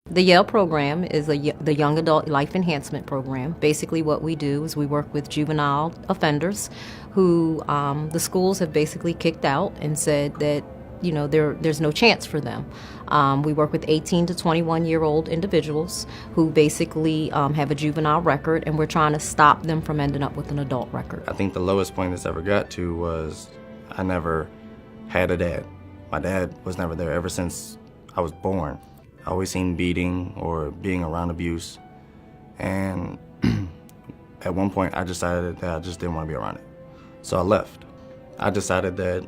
The Y.A.L.E program is the Young Adult Life Enhancement Program. Basically what we do is we work with juvenile offenders who the schools have basically kicked out and said that there's no chance for them. We work with 18 to 21-year-old individuals who basically have a juvenile record, and we're trying to stop them from ending up with an adult record. I think the lowest point this ever got to was I never had a dad. My dad was never there ever since I was born. I always seen beating or being around abuse, and at one point I decided that I just didn't want to be around it. So I left. I decided that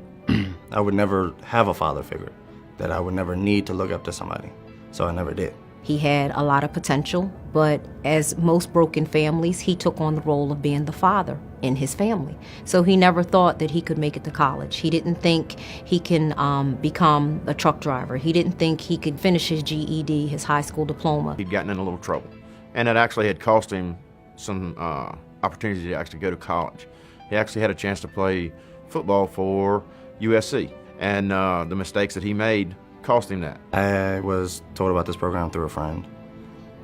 I would never have a father figure, that I would never need to look up to somebody, so I never did. He had a lot of potential, but as most broken families, he took on the role of being the father in his family. So he never thought that he could make it to college. He didn't think he can become a truck driver. He didn't think he could finish his GED, his high school diploma. He'd gotten in a little trouble, and it actually had cost him some opportunities to actually go to college. He actually had a chance to play football for USC, and the mistakes that he made cost him that. I was told about this program through a friend,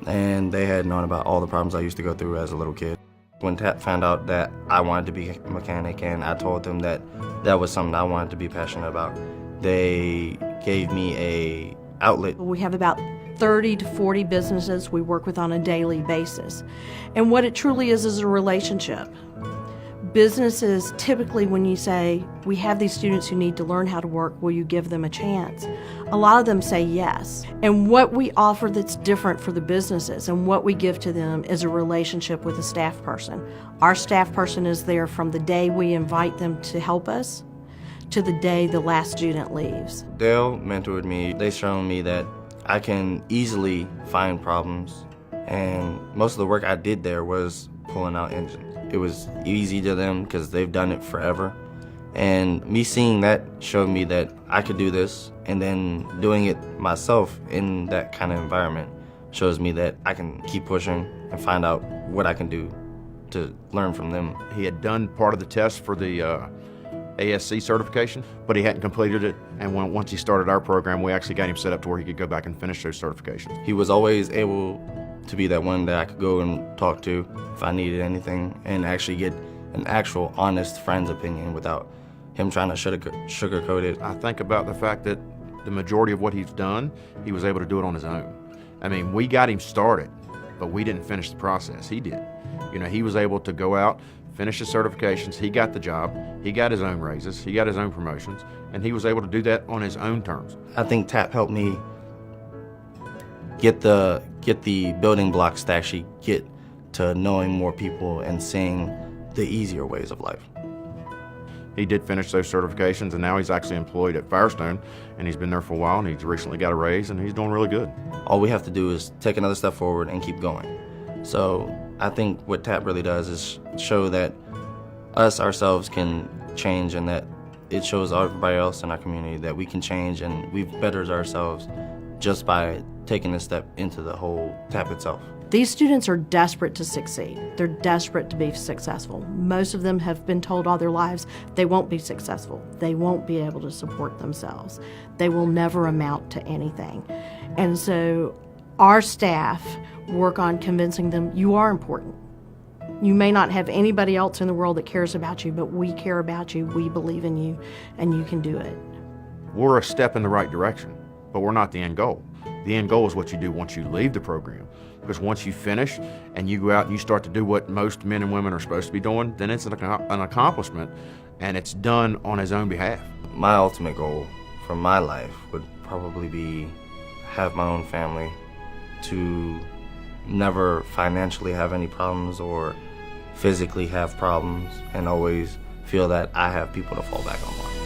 and they had known about all the problems I used to go through as a little kid. When TAP found out that I wanted to be a mechanic and I told them that that was something I wanted to be passionate about, they gave me a outlet. We have about 30 to 40 businesses we work with on a daily basis. And what it truly is a relationship. Businesses, typically when you say, we have these students who need to learn how to work, will you give them a chance? A lot of them say yes. And what we offer that's different for the businesses and what we give to them is a relationship with a staff person. Our staff person is there from the day we invite them to help us to the day the last student leaves. Dale mentored me. They showed me that I can easily find problems, and most of the work I did there was pulling out engines. It was easy to them because they've done it forever. And me seeing that showed me that I could do this, and then doing it myself in that kind of environment shows me that I can keep pushing and find out what I can do to learn from them. He had done part of the test for the ASC certification, but he hadn't completed it, and once he started our program, we actually got him set up to where he could go back and finish those certifications. He was always able to be that one that I could go and talk to if I needed anything and actually get an actual honest friend's opinion without him trying to sugarcoat it. I think about the fact that the majority of what he's done, he was able to do it on his own. I mean, we got him started, but we didn't finish the process. He did. He was able to go out, finish his certifications, he got the job, he got his own raises, he got his own promotions, and he was able to do that on his own terms. I think TAP helped me get the building blocks to actually get to knowing more people and seeing the easier ways of life. He did finish those certifications, and now he's actually employed at Firestone, and he's been there for a while, and he's recently got a raise, and he's doing really good. All we have to do is take another step forward and keep going. So I think what TAP really does is show that us ourselves can change, and that it shows everybody else in our community that we can change, and we've bettered ourselves just by taking a step into the whole TAP itself. These students are desperate to succeed. They're desperate to be successful. Most of them have been told all their lives they won't be successful. They won't be able to support themselves. They will never amount to anything. And so our staff work on convincing them you are important. You may not have anybody else in the world that cares about you, but we care about you, we believe in you, and you can do it. We're a step in the right direction, but we're not the end goal. The end goal is what you do once you leave the program. Because once you finish and you go out and you start to do what most men and women are supposed to be doing, then it's an accomplishment, and it's done on his own behalf. My ultimate goal for my life would probably be have my own family, to never financially have any problems or physically have problems, and always feel that I have people to fall back on.